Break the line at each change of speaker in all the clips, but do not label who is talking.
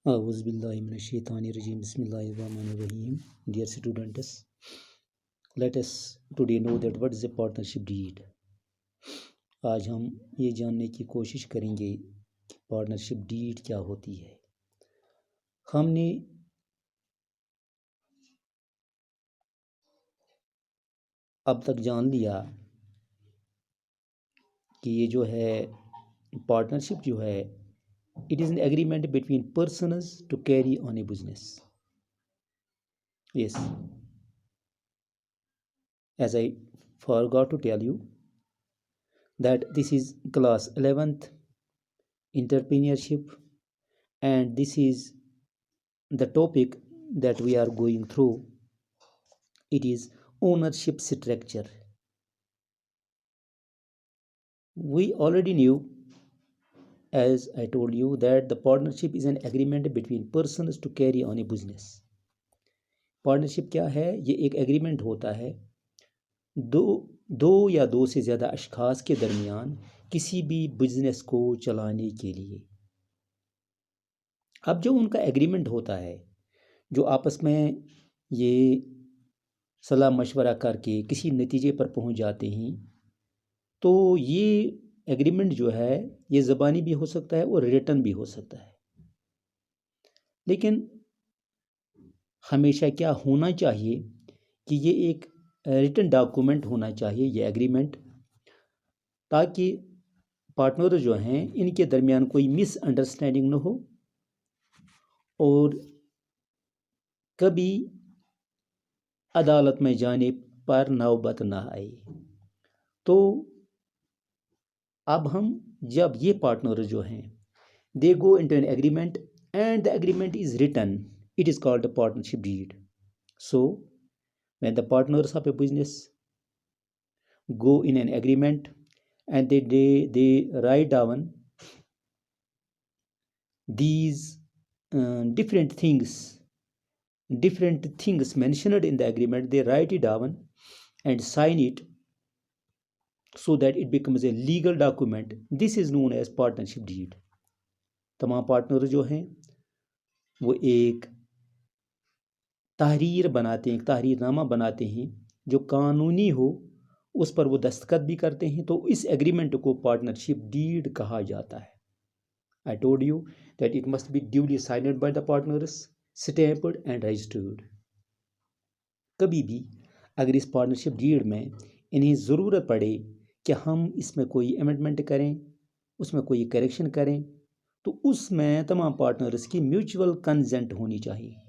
Auzubillahiminash-shaytanir-rajim. Bismillahir-rahmanir-rahim. Dear students, let us today know that what is a partnership deed. आज हम ये जानने की कोशिश करेंगे कि पार्टनरशिप डीड क्या होती है। हमने अब तक जान लिया कि ये जो है पार्टनरशिप जो है, it is an agreement between persons to carry on a business. Yes, as I forgot to tell you that this is class 11th entrepreneurship, and this is the topic that we are going through. It is ownership structure. We already knew, as I told you, that the partnership is an agreement between persons to carry on a business. Partnership क्या है? ये एक agreement होता है दो या दो से ज़्यादा अशखास के दरमियान किसी भी बिजनेस को चलाने के लिए। अब जो उनका एग्रीमेंट होता है, जो आपस में ये सलाह मशवरा करके किसी नतीजे पर पहुंच जाते हैं, तो ये एग्रीमेंट जो है ये ज़बानी भी हो सकता है और रिटन भी हो सकता है। लेकिन हमेशा क्या होना चाहिए कि ये एक रिटन डॉक्यूमेंट होना चाहिए, ये एग्रीमेंट, ताकि पार्टनर जो हैं इनके दरमियान कोई मिसअंडरस्टैंडिंग न हो और कभी अदालत में जाने पर नौबत ना आए। तो अब हम जब ये पार्टनर जो हैं they go into an agreement and the agreement is written, it is called a partnership deed. So when the partners of a business go in an agreement and they write down these different things mentioned in the agreement, they write it down and sign it so that it becomes a legal document. This is known as partnership deed. तमाम partner जो हैं वो एक तहरीर बनाते हैं, एक तहरीरनामा बनाते हैं जो कानूनी हो, उस पर वो दस्तखत भी करते हैं। तो इस एग्रीमेंट को पार्टनरशिप डीड कहा जाता है। I told you that it must be duly signed by the partners, stamped and registered. कभी भी अगर इस पार्टनरशिप डीड में इन्हें ज़रूरत पड़े कि हम इसमें कोई अमेंडमेंट करें, उसमें कोई करेक्शन करें, तो उसमें तमाम पार्टनर्स की म्यूचुअल कंसेंट होनी चाहिए।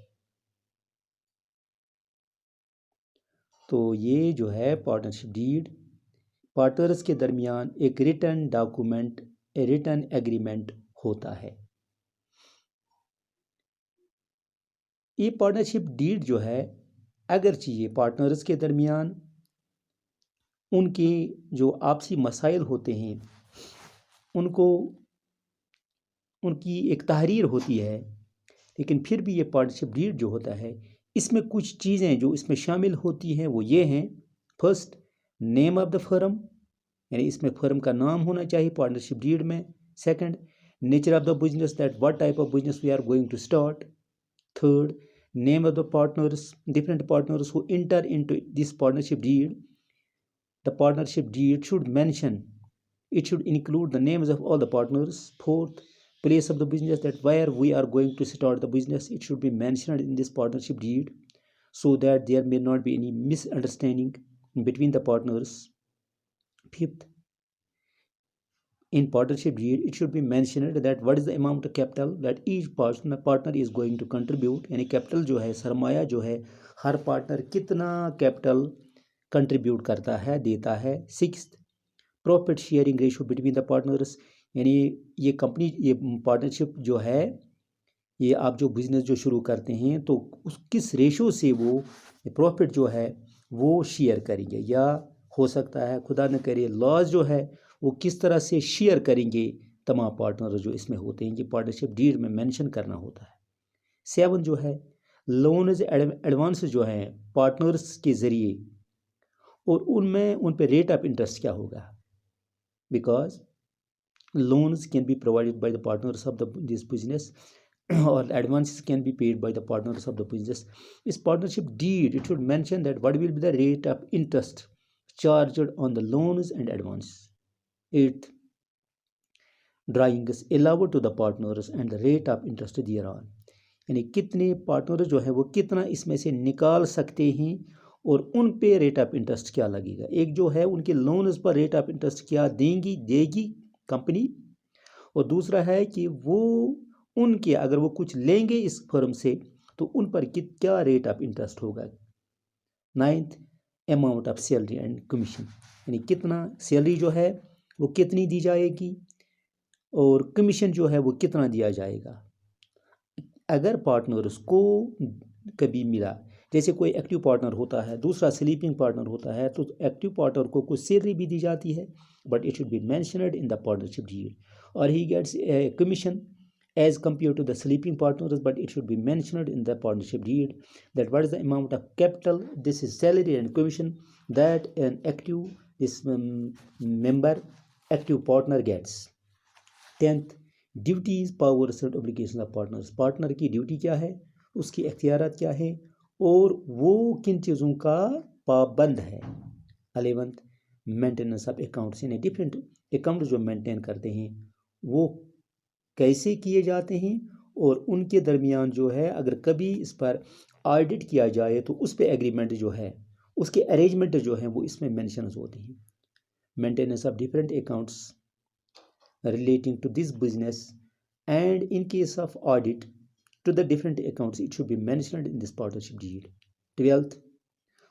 तो ये जो है पार्टनरशिप डीड पार्टनर्स के दरमियान एक written document, a written agreement होता है। ये पार्टनरशिप डीड जो है, अगरचे ये पार्टनर्स के दरमियान उनके जो आपसी मसाइल होते हैं उनको उनकी एक तहरीर होती है, लेकिन फिर भी ये पार्टनरशिप डीड जो होता है इसमें कुछ चीज़ें जो इसमें शामिल होती हैं वो ये हैं। First, name of the firm, यानी इसमें फर्म का नाम होना चाहिए पार्टनरशिप डीड में। Second, nature of the business, that what type of business we are going to start. Third, name of the partners, different partners who enter into this partnership deed. The partnership deed should mention, it should include the names of all the partners. Fourth, place of the business, that where we are going to start the business, it should be mentioned in this partnership deed so that there may not be any misunderstanding between the partners. Fifth, in partnership deed it should be mentioned that what is the amount of capital that each partner is going to contribute, यानी capital जो है, सरमाया जो है, हर partner कितना capital contribute करता है, देता है। Sixth, profit sharing ratio between the partners, यानी ये कंपनी, ये पार्टनरशिप जो है, ये आप जो बिज़नेस जो शुरू करते हैं तो उस किस रेशो से वो प्रॉफिट जो है वो शेयर करेंगे, या हो सकता है खुदा न करे लॉस जो है वो किस तरह से शेयर करेंगे तमाम पार्टनर जो इसमें होते हैं, ये पार्टनरशिप डीड में मेंशन करना होता है। सेवन जो है, लोन्स एडवांस जो हैं पार्टनर्स के ज़रिए, और उनमें उन पे रेट ऑफ इंटरेस्ट क्या होगा, because loans can be provided by the partners of this business or advances can be paid by the partners of the business. This partnership deed, it should mention that what will be the rate of interest charged on the loans and advances. Eighth, drawings allowed to the partners and the rate of interest thereon. यानी कितने partner जो है वो कितना इसमें से निकाल सकते हैं और उन पे रेट ऑफ इंटरेस्ट क्या लगेगा। एक जो है उनके लोन्स पर रेट ऑफ इंटरेस्ट क्या देगी कंपनी, और दूसरा है कि वो उनके अगर वो कुछ लेंगे इस फर्म से तो उन पर क्या रेट ऑफ इंटरेस्ट होगा। Ninth, amount of salary and commission, यानी कितना सैलरी जो है वो कितनी दी जाएगी और कमीशन जो है वो कितना दिया जाएगा। अगर पार्टनर्स को कभी मिला, जैसे कोई एक्टिव पार्टनर होता है, दूसरा स्लीपिंग पार्टनर होता है, तो एक्टिव पार्टनर को कुछ सैलरी भी दी जाती है, but it should be mentioned in the partnership deed, और ही gets commission as compared to the sleeping partners, but it should be mentioned in the partnership deed that what is the amount of capital, this is salary and commission that an active this member active partner gets. 10th, duties powers and obligation of partners, partner की duty क्या है, उसकी इख्तियारात क्या है और वो किन चीज़ों का पाबंद है। 11th, मेंटेनेंस ऑफ अकाउंट्स, यानी डिफरेंट अकाउंट जो मेंटेन करते हैं वो कैसे किए जाते हैं और उनके दरमियान जो है अगर कभी इस पर ऑडिट किया जाए तो उस पर एग्रीमेंट जो है उसके अरेंजमेंट जो हैं वो इसमें मेंशन होते हैं। Maintenance of different accounts relating to this business, and in case of audit to the different accounts, it should be mentioned in this partnership deed. 12th,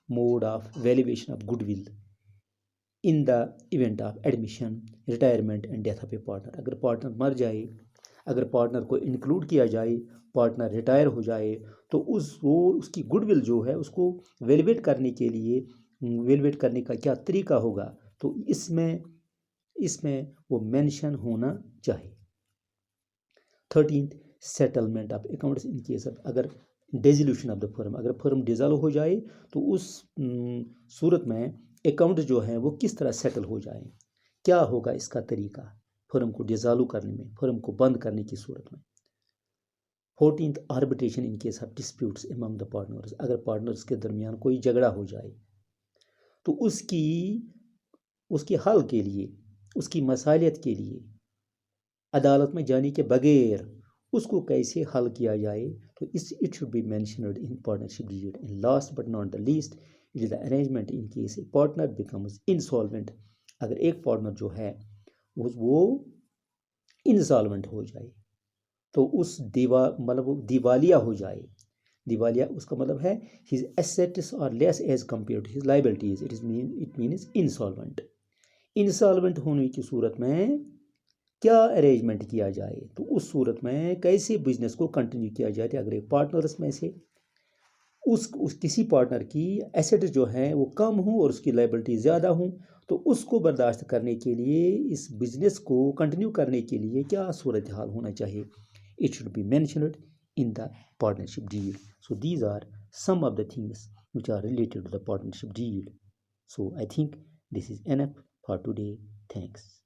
mode of valuation of goodwill in the event of admission, retirement and death of a partner. अगर partner मर जाए, अगर partner को include किया जाए, partner retire हो जाए तो उसकी गुडविल जो है उसको वैल्यूएट करने के लिए वैल्यूएट करने का क्या तरीका होगा, तो इसमें वो मेंशन होना चाहिए। 13th, settlement of accounts in case of अगर डिसोल्यूशन ऑफ द फर्म, अगर फर्म डिसॉल्व हो जाए तो उस सूरत में अकाउंट जो है वो किस तरह सेटल हो जाए, क्या होगा इसका तरीका फर्म को डिसॉल्व करने में, फर्म को बंद करने की सूरत में। 14th, arbitration in case of disputes among the partners, अगर पार्टनर्स के दरमियान कोई झगड़ा हो जाए तो उसके हल के लिए, उसकी मसालियत के लिए अदालत में जाने के बगैर उसको कैसे हल किया जाए, तो it should be mentioned in partnership deed. And last but not the least, it is the arrangement in case a partner becomes insolvent, अगर एक पार्टनर जो है वो इंसॉल्वेंट हो जाए तो उस दिवालिया हो जाए, दिवालिया उसका मतलब है his assets are less as compare to his liabilities, it means insolvent. Insolvent होने की सूरत में क्या अरेंजमेंट किया जाए, तो उस सूरत में कैसे बिजनेस को कंटिन्यू किया जाए। अगर एक पार्टनर्स में से उस किसी पार्टनर की एसेट जो है वो कम हो और उसकी लायबिलिटी ज़्यादा हो, तो उसको बर्दाश्त करने के लिए, इस बिजनेस को कंटिन्यू करने के लिए क्या सूरत हाल होना चाहिए, it should be mentioned in the partnership deed. So these are some of the things which are related to the partnership deed. So I think this is enough for today. Thanks.